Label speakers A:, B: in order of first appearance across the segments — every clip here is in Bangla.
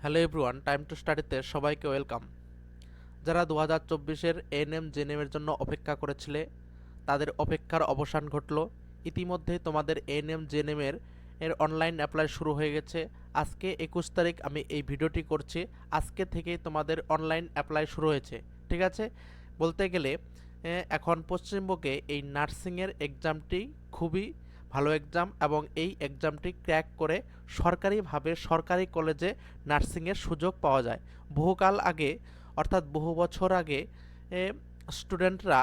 A: হ্যালো এভরিওয়ান, টাইম টু স্টাডিতে সবাইকে ওয়েলকাম। যারা 2024-এর এএনএম জেএনএমের জন্য অপেক্ষা করেছিলে তাদের অপেক্ষার অবসান ঘটল। ইতিমধ্যে তোমাদের এএনএম জেএনএমের অনলাইন অ্যাপ্লাই শুরু হয়ে গেছে। আজকে 21 তারিখ আমি এই ভিডিওটি করছি। আজকে থেকেই তোমাদের অনলাইন অ্যাপ্লাই শুরু হয়েছে। ঠিক আছে, বলতে গেলে এখন পশ্চিমবঙ্গে এই নার্সিংয়ের এক্সামটি খুবই ভালো এক্সাম এবং এই এক্সামটি ক্র্যাক করে সরকারিভাবে সরকারি কলেজে নার্সিংয়ের সুযোগ পাওয়া যায়। বহুকাল আগে অর্থাৎ বহু বছর আগে স্টুডেন্টরা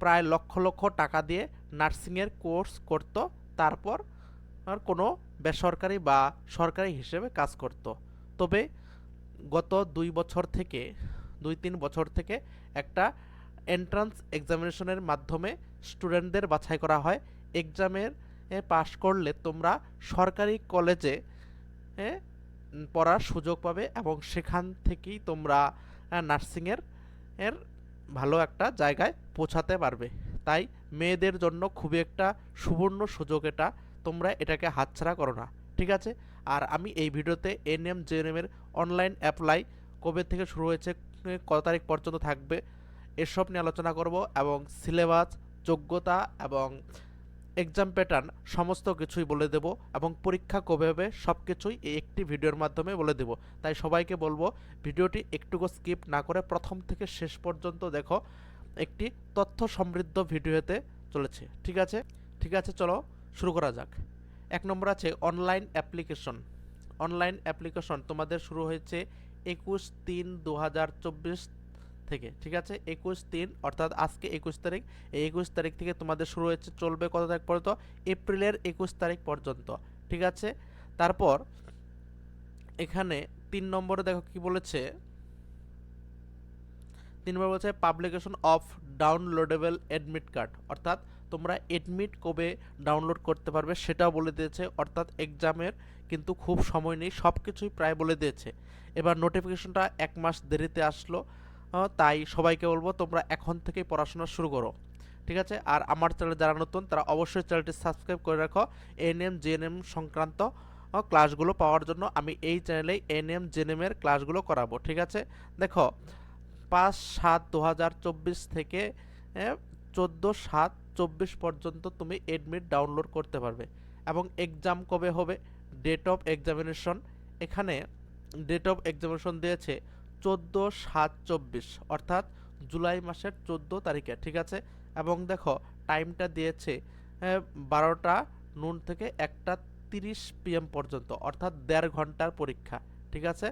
A: প্রায় লক্ষ লক্ষ টাকা দিয়ে নার্সিংয়ের কোর্স করত, তারপর আর কোনো বেসরকারি বা সরকারি হিসেবে কাজ করত। তবে গত 2-3 বছর থেকে একটা এন্ট্রান্স এক্সামিনেশনের মাধ্যমে স্টুডেন্টদের বাছাই করা হয়। এক্সামের পাশ করলে তোমরা সরকারি কলেজে পড়ার সুযোগ পাবে এবং সেখান থেকেই তোমরা নার্সিংয়ের ভালো একটা জায়গায় পৌঁছাতে পারবে। তাই মেয়েদের জন্য খুবই একটা সুবর্ণ সুযোগ এটা, তোমরা এটাকে হাতছাড়া করো না। ঠিক আছে, আর আমি এই ভিডিওতে এএনএম জেএনএমের অনলাইন অ্যাপ্লাই কবে থেকে শুরু হয়েছে, কত তারিখ পর্যন্ত থাকবে, এসব নিয়ে আলোচনা করব এবং সিলেবাস, যোগ্যতা এবং এক্সাম প্যাটার্ন সমস্ত কিছুই বলে দেব এবং পরীক্ষা কবে হবে সব কিছুই এই একটি ভিডিওর মাধ্যমে বলে দেব। তাই সবাইকে বলবো ভিডিওটি একটুকু স্কিপ না করে প্রথম থেকে শেষ পর্যন্ত দেখো, একটি তথ্য সমৃদ্ধ ভিডিও হতে চলেছে। ঠিক আছে, চলো শুরু করা যাক। 1 নম্বর আছে অনলাইন অ্যাপ্লিকেশন। অনলাইন অ্যাপ্লিকেশন তোমাদের শুরু হয়েছে 21/3/2024 থেকে। ঠিক আছে, 21/3 অর্থাৎ আজকে 21 তারিখ। এই 21 তারিখ থেকে তোমাদের শুরু হয়েছে, চলবে কত তারিখ পর্যন্ত? এপ্রিলের 21 তারিখ পর্যন্ত। ঠিক আছে, তারপর এখানে 3 নম্বরে দেখো কি বলেছে। 3 নম্বর বলছে publication of downloadable admit card, অর্থাৎ তোমরা অ্যাডমিট কবে ডাউনলোড করতে পারবে সেটাও বলে দিয়েছে। অর্থাৎ এক্সামের কিন্তু খুব সময় নেই, সব কিছুই প্রায় বলে দিয়েছে। এবার নোটিফিকেশনটা 1 মাস দেরিতে আসলো, তাই সবাইকে বলবো তোমরা এখন থেকেই পড়াশোনা শুরু করো। ঠিক আছে, আর আমার চ্যানেল যারা নতুন তারা অবশ্যই চ্যানেলটি সাবস্ক্রাইব করে রাখো এএনএম জেএনএম সংক্রান্ত ক্লাসগুলো পাওয়ার জন্য। আমি এই চ্যানেলেই এএনএম জেএনএমের ক্লাসগুলো করাবো। ঠিক আছে, দেখো 5/7/2024 থেকে 14/7/24 পর্যন্ত তুমি এডমিট ডাউনলোড করতে পারবে। এবং এক্সাম কবে হবে, ডেট অফ এক্সামিনেশন, এখানে ডেট অফ এক্সামিনেশন দিয়েছে 14/7/24 অর্থাৎ জুলাই মাসের 14 তারিখে। ঠিক আছে, এবং দেখো টাইমটা দিয়েছে 12টা নুন থেকে 1টা 30 PM পর্যন্ত, অর্থাৎ 1.5 ঘন্টার পরীক্ষা। ঠিক আছে,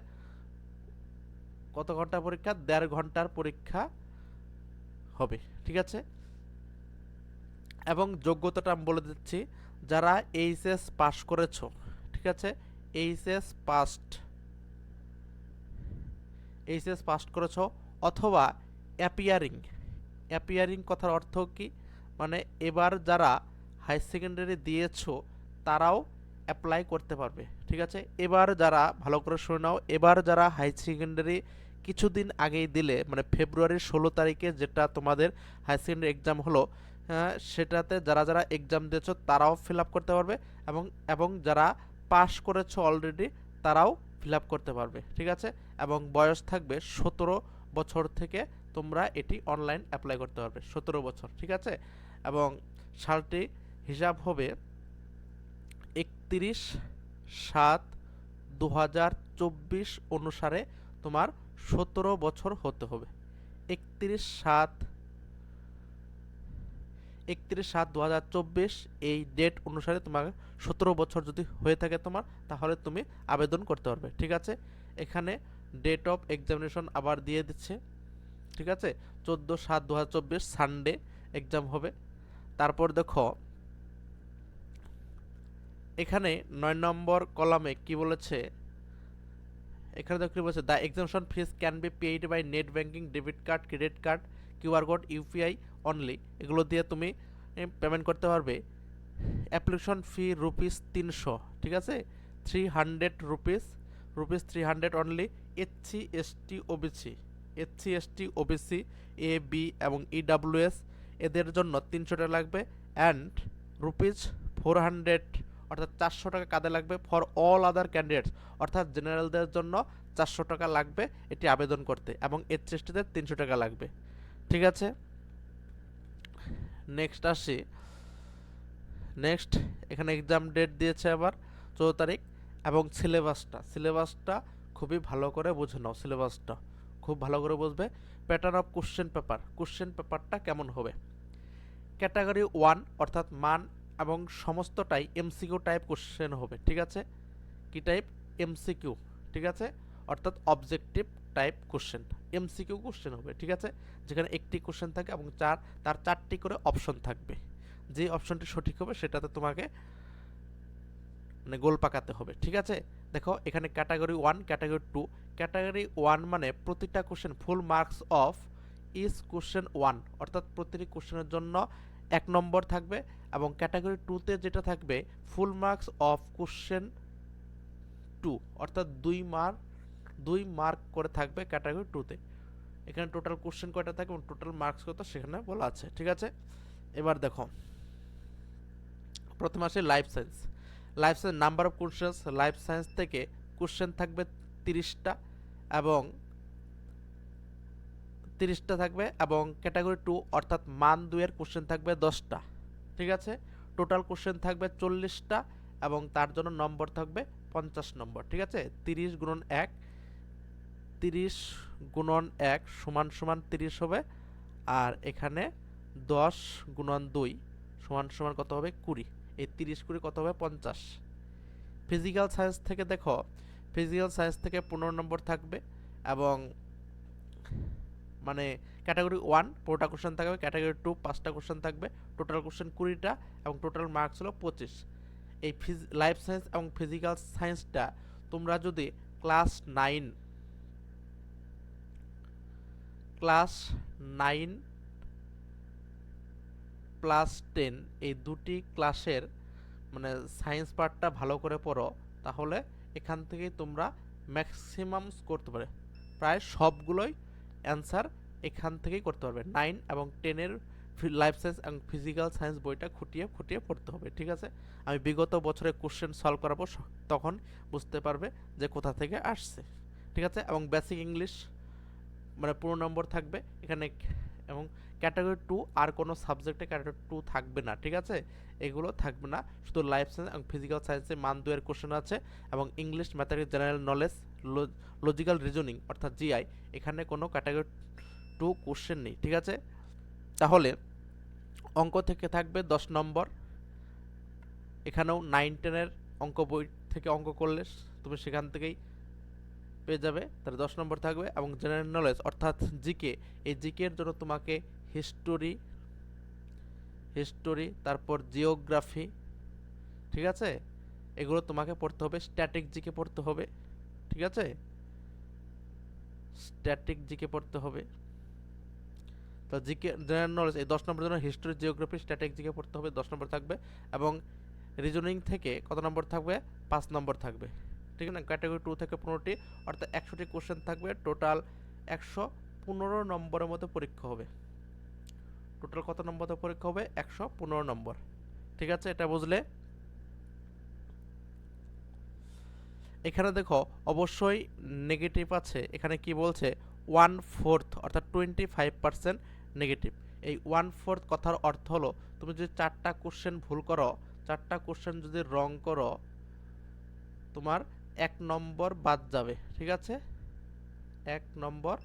A: কত ঘন্টার পরীক্ষা? 1.5 ঘন্টার পরীক্ষা হবে। ঠিক আছে, এবং যোগ্যতাটা আমি বলে দিচ্ছি, যারা এইচএস পাস করেছো, ঠিক আছে, এইচএস পাস করেছো অথবা অ্যাপিয়ারিং কথার অর্থ কি, মানে এবার যারা হাই সেকেন্ডারি দিয়েছো তারাও অ্যাপ্লাই করতে পারবে। ঠিক আছে, এবার যারা, ভালো করে শুনে নাও, এবার যারা হাই সেকেন্ডারি কিছুদিন আগেই দিলে, মানে ফেব্রুয়ারির 16 তারিখে যেটা তোমাদের হাই সেকেন্ডারি এক্সাম হলো, সেটাতে যারা যারা এক্সাম দিয়েছো তারাও ফিল আপ করতে পারবে এবং যারা পাস করেছো অলরেডি তারাও ফিল আপ করতে পারবে। ঠিক আছে, এবং বয়স থাকবে 17 বছর থেকে তোমরা এটি অনলাইন অ্যাপ্লাই করতে পারবে, 17 বছর। ঠিক আছে, এবং সালটি হিসাব হবে 31/7/2024 অনুসারে তোমার 17 বছর হতে হবে। 31/7/2024 এই ডেট অনুসারে তোমার 17 বছর যদি হয়ে থাকে তোমার, তাহলে তুমি আবেদন করতে পারবে। ঠিক আছে, এখানে ডেট অফ এক্সামিনেশন আবার দিয়ে দিচ্ছে। ঠিক আছে, 14/7/2024 সানডে এক্সাম হবে। তারপর দেখো এখানে 9 নম্বর কলামে কি বলেছে, এখানে দেখো কি বলেছে, the examination fees can be paid by net banking, debit card, credit card, QR code, UPI only. এগুলো দিয়ে তুমি পেমেন্ট করতে পারবে। Application fee ₹300। ঠিক আছে, 300 rupees 300 only. SC ST OBC A B এবং ইডাব্লিউএস এদের জন্য 300 টাকা লাগবে, অ্যান্ড ₹400 অর্থাৎ 400 টাকা কাদের লাগবে? ফর অল আদার ক্যান্ডিডেটস, অর্থাৎ জেনারেলদের জন্য 400 টাকা লাগবে এটি আবেদন করতে, এবং এসটিদের 300 টাকা লাগবে। ঠিক আছে, নেক্সট আসি। নেক্সট এখানে এক্সাম ডেট দিয়েছে আবার 14 তারিখ, এবং সিলেবাসটা খুবই ভালো করে বুঝে নাও। সিলেবাসটা খুব ভালো করে বুঝবে। প্যাটার্ন অফ কোশ্চেন পেপারটা কেমন হবে? ক্যাটাগরি 1 অর্থাৎ মান এবং সমস্তটাই এমসিকিউ টাইপ কোশ্চেন হবে। ঠিক আছে, কি টাইপ? এমসিকিউ। ঠিক আছে, অর্থাৎ objective type question, MCQ question হবে। ঠিক আছে, যেখানে একটি কোশ্চেন থাকে এবং তার 4টি করে অপশন থাকবে। যে অপশনটি সঠিক হবে সেটাতে তোমাকে মানে গোল পাকাতে হবে। ঠিক আছে, দেখো এখানে ক্যাটাগরি 1, ক্যাটাগরি 2। ক্যাটাগরি 1 মানে প্রতিটা question full marks of is question 1, অর্থাৎ প্রতিটি কোশ্চেনের জন্য 1 নম্বর থাকবে, এবং ক্যাটাগরি 2তে যেটা থাকবে ফুল মার্কস অফ কোশ্চেন 2, অর্থাৎ 2 মার্ক করে থাকবে ক্যাটাগরি 2তে। এখানে টোটাল কোশ্চেন কয়টা থাকে এবং টোটাল মার্কস কত সেখানে বলা আছে। ঠিক আছে, এবার দেখো প্রথমে আসে life science. Number of questions life science থেকে কোশ্চেন থাকবে 30টা, এবং 30টা থাকবে, এবং ক্যাটাগরি 2 অর্থাৎ মান 2 এর কোশ্চেন থাকবে 10টা। ঠিক আছে, টোটাল কোশ্চেন থাকবে 40টা, এবং তার জন্য নম্বর থাকবে 50 নম্বর। ঠিক আছে, 30 গুণন 1 সমান সমান 30 হবে, আর এখানে 10 গুণন 2 সমান সমান কত হবে? 20। এই 30 20 কত হবে? 50। ফিজিক্যাল সায়েন্স থেকে দেখো, ফিজিক্যাল সায়েন্স থেকে 15 নম্বর থাকবে, এবং মানে ক্যাটাগরি 1 পুরোটা কোশ্চেন থাকবে, ক্যাটাগরি 2 5টা কোশ্চেন থাকবে, টোটাল কোশ্চেন 20টা, এবং টোটাল মার্কস হলো 25। এই লাইফ সায়েন্স এবং ফিজিক্যাল সায়েন্সটা তোমরা যদি ক্লাস 9 প্লাস 10 এই দুটি ক্লাসের মানে সায়েন্স পার্টটা ভালো করে পড়ো, তাহলে এখান থেকেই তোমরা ম্যাক্সিমাম করতে পারে, প্রায় সবগুলোই অ্যান্সার এখান থেকেই করতে পারবে। 9 এবং 10-এর লাইফ সায়েন্স এবং ফিজিক্যাল সায়েন্স বইটা খুঁটিয়ে পড়তে হবে। ঠিক আছে, আমি বিগত বছরে কোশ্চেন সলভ করাবো, তখন বুঝতে পারবে যে কোথা থেকে আসছে। ঠিক আছে, এবং বেসিক ইংলিশ মানে 15 নম্বর থাকবে এখানে, এবং ক্যাটাগরি 2 আর কোনো সাবজেক্টে ক্যাটাগরি 2 থাকবে না। ঠিক আছে, এগুলো থাকবে না, শুধু লাইফ সায়েন্স এবং ফিজিক্যাল সায়েন্সে মান 2 এর কোশ্চেন আছে, এবং English, mathematics, general knowledge, logical reasoning অর্থাৎ জিআই, এখানে কোনো ক্যাটাগরি 2 কোশ্চেন নেই। ঠিক আছে, তাহলে অঙ্ক থেকে থাকবে 10 নম্বর। এখানেও 9 10-এর অঙ্ক বই থেকে অঙ্ক করলে তুমি সেখান থেকেই পেয়ে যাবে, তাহলে 10 নম্বর থাকবে। এবং জেনারেল নলেজ অর্থাৎ জিকে, এই জিকের জন্য তোমাকে হিস্টোরি তারপর জিওগ্রাফি, ঠিক আছে, এগুলো তোমাকে পড়তে হবে। স্ট্যাটিক জিকে পড়তে হবে। ঠিক আছে, স্ট্যাটিক জিকে পড়তে হবে। তো জিকে জেনারেল নলেজ এই 10 নম্বরের জন্য হিস্টোরি, জিওগ্রাফি, স্ট্যাটিক জিকে পড়তে হবে, 10 নম্বর থাকবে। এবং রিজনিং থেকে কত নম্বর থাকবে? 5 নম্বর থাকবে। ঠিক আছে, ক্যাটাগরি 2 থেকে 15টি, অর্থাৎ 100টি কোশ্চেন থাকবে, টোটাল 115 নম্বরের মতো পরীক্ষা হবে। টোটাল কত নম্বর পরীক্ষা হবে? 115 নম্বর। ঠিক আছে, এটা বুঝলে? এখানে দেখো অবশ্যই নেগেটিভ আছে। এখানে কি বলছে? 1/4 অর্থাৎ 25% নেগেটিভ। এই 1/4 কথার অর্থ হলো তুমি যদি 4টা কোশ্চেন ভুল করো, 4টা কোশ্চেন যদি রং করো, তোমার 1 নম্বর বাদ যাবে। ঠিক আছে, 1 নম্বর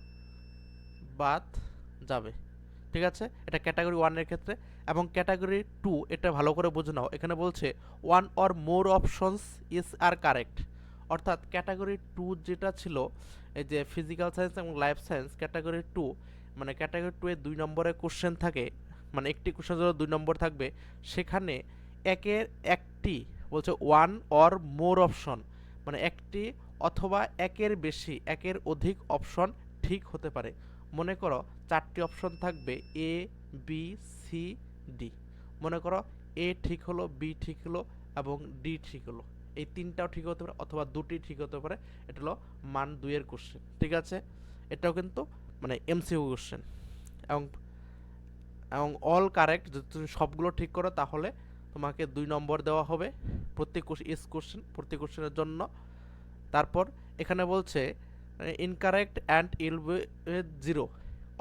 A: বাদ যাবে। ঠিক আছে, এটা ক্যাটাগরি 1 এর ক্ষেত্রে। এবং ক্যাটাগরি 2 এটা ভালো করে বুঝে নাও। এখানে বলছে 1 or more options is are correct, অর্থাৎ ক্যাটাগরি 2 যেটা ছিল এই যে ফিজিক্যাল সায়েন্স এবং লাইফ সায়েন্স, ক্যাটাগরি 2 মানে ক্যাটাগরি 2 এ 2 নম্বরের কোশ্চেন থাকে, মানে একটি কোশ্চেন জন্য 2 নম্বর থাকবে, সেখানে একের একটি বলছে 1 or more অপশন, মানে একটি অথবা একের বেশি, একের অধিক অপশন ঠিক হতে পারে। মনে করো 4টি অপশন থাকবে, এ বি সি ডি। মনে করো এ ঠিক হলো, বি ঠিক হলো, এবং ডি ঠিক হলো। এই 3টাও ঠিক হতে পারে, অথবা 2টি ঠিক হতে পারে। এটা হলো মান 2 এর কোশ্চেন। ঠিক আছে, এটাও কিন্তু মানে এমসিকিউ কোশ্চেন। এবং এবং অল কারেক্ট, যদি তুমি সবগুলো ঠিক করো তাহলে তোমাকে 2 নম্বর দেওয়া হবে প্রত্যেক প্রত্যেক কোশ্চেনের জন্য। তারপর এখানে বলছে ইনকারেক্ট অ্যান্ড ইল বি 0,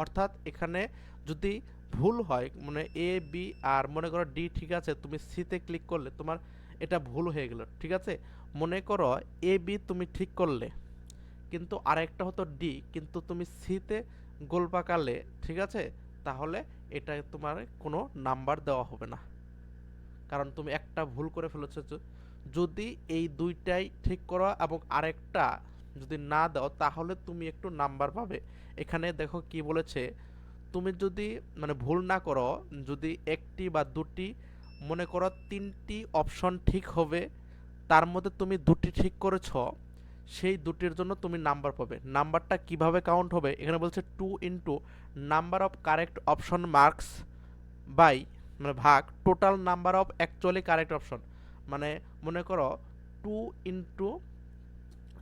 A: অর্থাৎ এখানে যদি ভুল হয় মানে এ বি আর মনে করো ডি ঠিক আছে, তুমি সিতে ক্লিক করলে তোমার এটা ভুল হয়ে গেল, ঠিক আছে। মনে করো এ বি তুমি ঠিক করলে কিন্তু আরেকটা হতো ডি, কিন্তু তুমি সিতে গোল পাকালে, ঠিক আছে, তাহলে এটা তোমার কোনো নাম্বার দেওয়া হবে না, কারণ তুমি একটা ভুল করে ফেলেছো। যদি এই দুইটাই ঠিক করো এবং আরেকটা যদি না দাও তাহলে তুমি একটু নাম্বার পাবে। এখানে দেখো কি বলেছে, তুমি যদি মানে ভুল না করো, যদি একটি বা দুটি, মনে করো 3টি অপশন ঠিক হবে, তার মধ্যে তুমি 2টি ঠিক করেছ, সেই দুটির জন্য তুমি নাম্বার পাবে। নাম্বারটা কিভাবে কাউন্ট হবে, এখানে বলছে 2 into number of correct option marks by মানে ভাগ total number of actually correct option. মানে মনে করো 2 ইন্টু,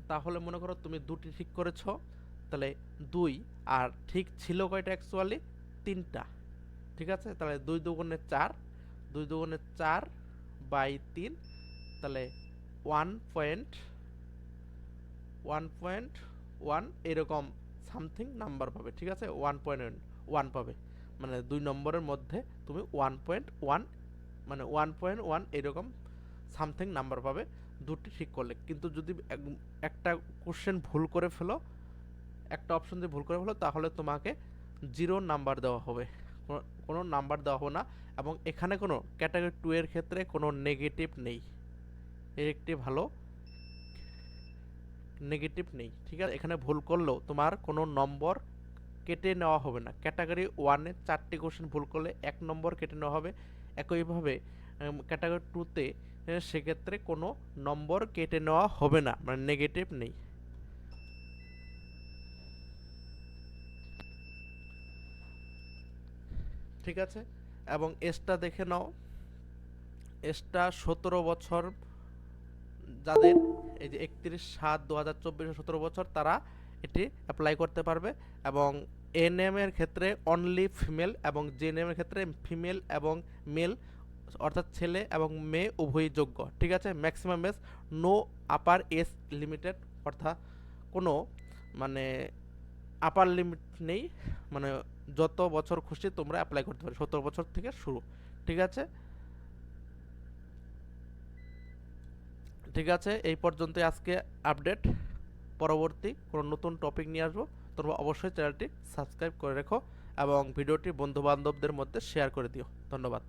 A: তাহলে মনে করো তুমি 2টি ঠিক করেছ, তাহলে 2, আর ঠিক ছিল কয়টা অ্যাকচুয়ালি 3টা, ঠিক আছে। তাহলে 2 দুগুণে 4, 2 দুগুণে 4 বাই 3, তাহলে 1.1 এরকম সামথিং নাম্বার পাবে, ঠিক আছে। 1.1 পাবে, মানে 2 নম্বরের মধ্যে তুমি 1.1 মানে 1.1 এরকম সামথিং নাম্বার পাবে 2টি ঠিক করলে। কিন্তু যদি একটা কোশ্চেন ভুল করে ফেলো, একটা অপশন দিয়ে ভুল করে ফেলো, তাহলে তোমাকে 0 নাম্বার দেওয়া হবে, কোনো নাম্বার দেওয়া হবে না। এবং এখানে কোনো ক্যাটাগরি 2 এর ক্ষেত্রে কোনো নেগেটিভ নেই, এর একটি ভালো নেগেটিভ নেই, ঠিক আছে। এখানে ভুল করলেও তোমার কোনো নম্বর কেটে নেওয়া হবে না। ক্যাটাগরি 1-এ 4টি কোশ্চেন ভুল করলে 1 নম্বর কেটে নেওয়া হবে। একইভাবে ক্যাটাগরি 2-তে সেক্ষেত্রে কোনো নম্বর কেটে নেওয়া হবে না, মানে নেগেটিভ নেই। ঠিক আছে, এবং এজটা দেখে নাও, এজটা 17 বছর যাদের, এই যে 31/7/2024 17 বছর, তারা এটি অ্যাপ্লাই করতে পারবে। এবং এনএম এর ক্ষেত্রে অনলি ফিমেল, এবং জেএনএম এর ক্ষেত্রে ফিমেল এবং মেল, অর্থাৎ ছেলে এবং মেয়ে উভয়ই যোগ্য, ঠিক আছে। Maximum age no upper age limited, অর্থাৎ কোনো মানে আপার লিমিট নেই, মানে যত বছর খুশি তোমরা অ্যাপ্লাই করতে পারো, 17 বছর থেকে শুরু, ঠিক আছে। ঠিক আছে, এই পর্যন্তই আজকে আপডেট। পরবর্তী কোনো নতুন টপিক নিয়ে আসবো, তোমরা অবশ্যই চ্যানেলটি সাবস্ক্রাইব করে রেখো এবং ভিডিওটি বন্ধু বান্ধবদের মধ্যে শেয়ার করে দিও। ধন্যবাদ।